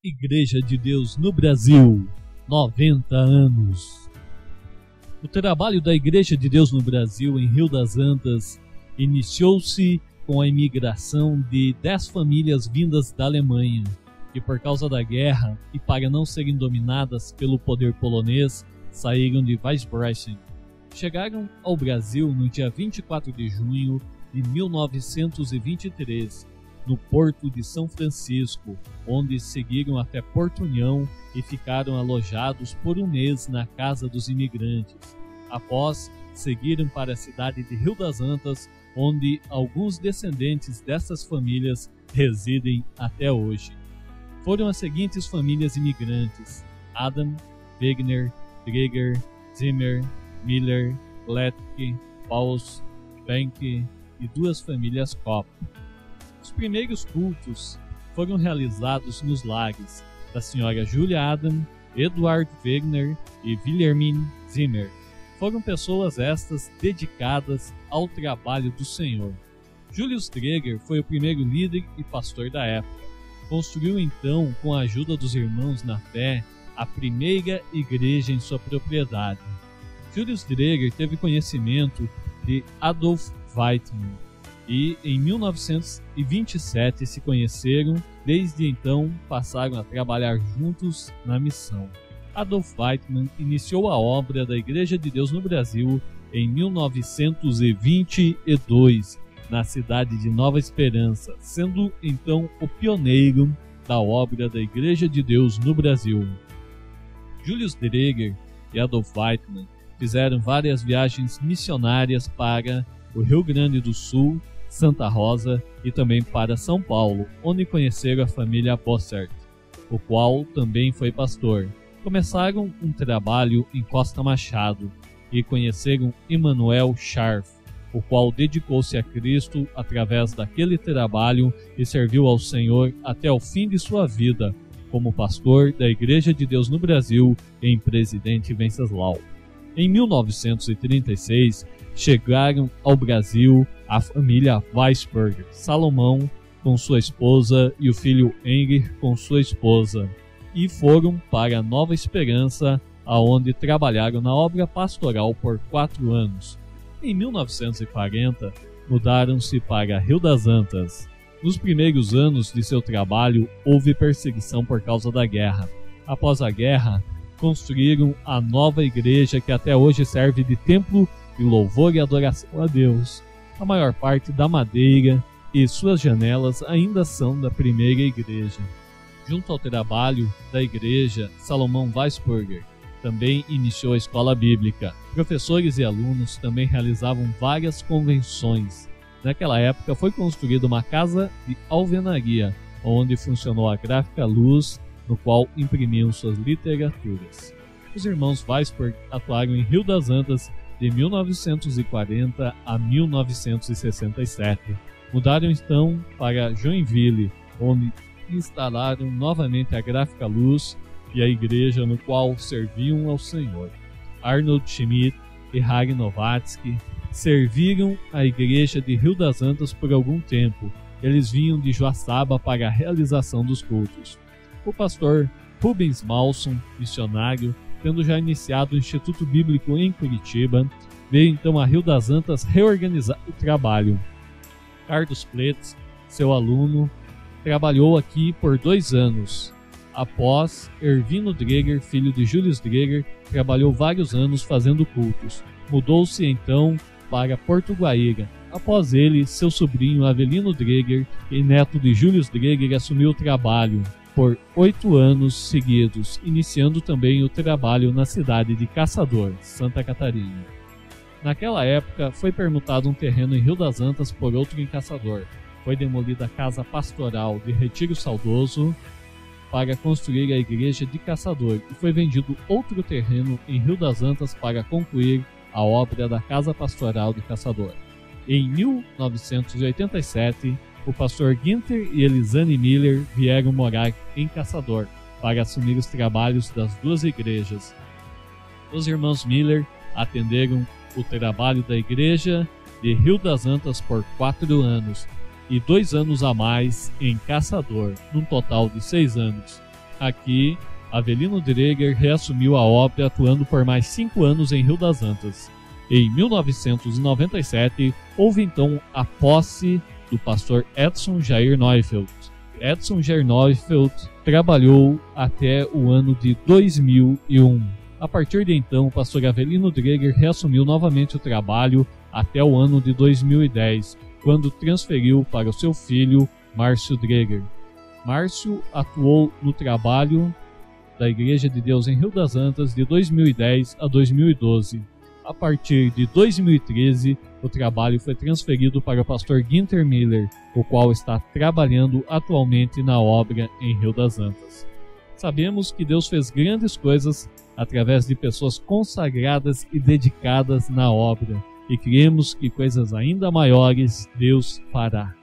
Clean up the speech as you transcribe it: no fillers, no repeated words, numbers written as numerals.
Igreja de Deus no Brasil, 90 anos. O trabalho da Igreja de Deus no Brasil em Rio das Antas iniciou-se com a imigração de 10 famílias vindas da Alemanha, que por causa da guerra e para não serem dominadas pelo poder polonês, saíram de Weißbrechen. Chegaram ao Brasil no dia 24 de junho de 1923, no Porto de São Francisco, onde seguiram até Porto União e ficaram alojados por um mês na casa dos imigrantes. Após, seguiram para a cidade de Rio das Antas, onde alguns descendentes dessas famílias residem até hoje. Foram as seguintes famílias imigrantes: Adam, Wegner, Dreger, Zimmer, Miller, Gletke, Paus, Benke e 2 famílias Kopp. Os primeiros cultos foram realizados nos lares da senhora Julia Adam, Eduard Wegner e Wilhelmine Zimmer. Foram pessoas estas dedicadas ao trabalho do Senhor. Julius Dreger foi o primeiro líder e pastor da época. Construiu então, com a ajuda dos irmãos na fé, a primeira igreja em sua propriedade. Julius Dreger teve conhecimento de Adolf Weizmann e em 1927 se conheceram. Desde então passaram a trabalhar juntos na missão. Adolf Weizmann iniciou a obra da Igreja de Deus no Brasil em 1922, na cidade de Nova Esperança, sendo então o pioneiro da obra da Igreja de Deus no Brasil. Julius Dreger e Adolf Weizmann fizeram várias viagens missionárias para o Rio Grande do Sul, Santa Rosa e também para São Paulo, onde conheceram a família Bossert, o qual também foi pastor. Começaram um trabalho em Costa Machado e conheceram Emmanuel Scharf, o qual dedicou-se a Cristo através daquele trabalho e serviu ao Senhor até o fim de sua vida, como pastor da Igreja de Deus no Brasil em Presidente Venceslau. Em 1936, chegaram ao Brasil a família Weisberger, Salomão com sua esposa e o filho Henry com sua esposa, e foram para Nova Esperança, aonde trabalharam na obra pastoral por 4 anos. Em 1940, mudaram-se para Rio das Antas. Nos primeiros anos de seu trabalho, houve perseguição por causa da guerra. Após a guerra, construíram a nova igreja que até hoje serve de templo de louvor e adoração a Deus. A maior parte da madeira e suas janelas ainda são da primeira igreja. Junto ao trabalho da igreja, Salomão Weisberger também iniciou a escola bíblica. Professores e alunos também realizavam várias convenções. Naquela época foi construída uma casa de alvenaria, onde funcionou a gráfica Luz, no qual imprimiam suas literaturas. Os irmãos Weisberger atuaram em Rio das Antas de 1940 a 1967. Mudaram então para Joinville, onde instalaram novamente a gráfica Luz e a igreja no qual serviam ao Senhor. Arnold Schmidt e Harry Novatsky serviram a igreja de Rio das Antas por algum tempo. Eles vinham de Joaçaba para a realização dos cultos. O pastor Rubens Malson, missionário, tendo já iniciado o Instituto Bíblico em Curitiba, veio então a Rio das Antas reorganizar o trabalho. Carlos Pletz, seu aluno, trabalhou aqui por 2 anos. Após, Ervino Dreger, filho de Julius Dreger, trabalhou vários anos fazendo cultos. Mudou-se então para Porto Guaíra. Após ele, seu sobrinho Avelino Dreger e neto de Julius Dreger assumiu o trabalho por 8 anos seguidos, iniciando também o trabalho na cidade de Caçador, Santa Catarina. Naquela época, foi permutado um terreno em Rio das Antas por outro em Caçador. Foi demolida a casa pastoral de Retiro Saudoso para construir a igreja de Caçador e foi vendido outro terreno em Rio das Antas para concluir a obra da casa pastoral de Caçador. Em 1987, o pastor Günther e Elisane Miller vieram morar em Caçador para assumir os trabalhos das 2 igrejas. Os irmãos Miller atenderam o trabalho da igreja de Rio das Antas por 4 anos e 2 anos a mais em Caçador, num total de 6 anos. Aqui, Avelino Dreger reassumiu a obra, atuando por mais 5 anos em Rio das Antas. Em 1997, houve então a posse do pastor Edson Jair Neufeld. Edson Jair Neufeld trabalhou até o ano de 2001. A partir de então, o pastor Avelino Dreger reassumiu novamente o trabalho até o ano de 2010, quando transferiu para o seu filho, Márcio Dreger. Márcio atuou no trabalho da Igreja de Deus em Rio das Antas de 2010 a 2012. A partir de 2013, o trabalho foi transferido para o pastor Ginter Miller, o qual está trabalhando atualmente na obra em Rio das Antas. Sabemos que Deus fez grandes coisas através de pessoas consagradas e dedicadas na obra, e cremos que coisas ainda maiores Deus fará.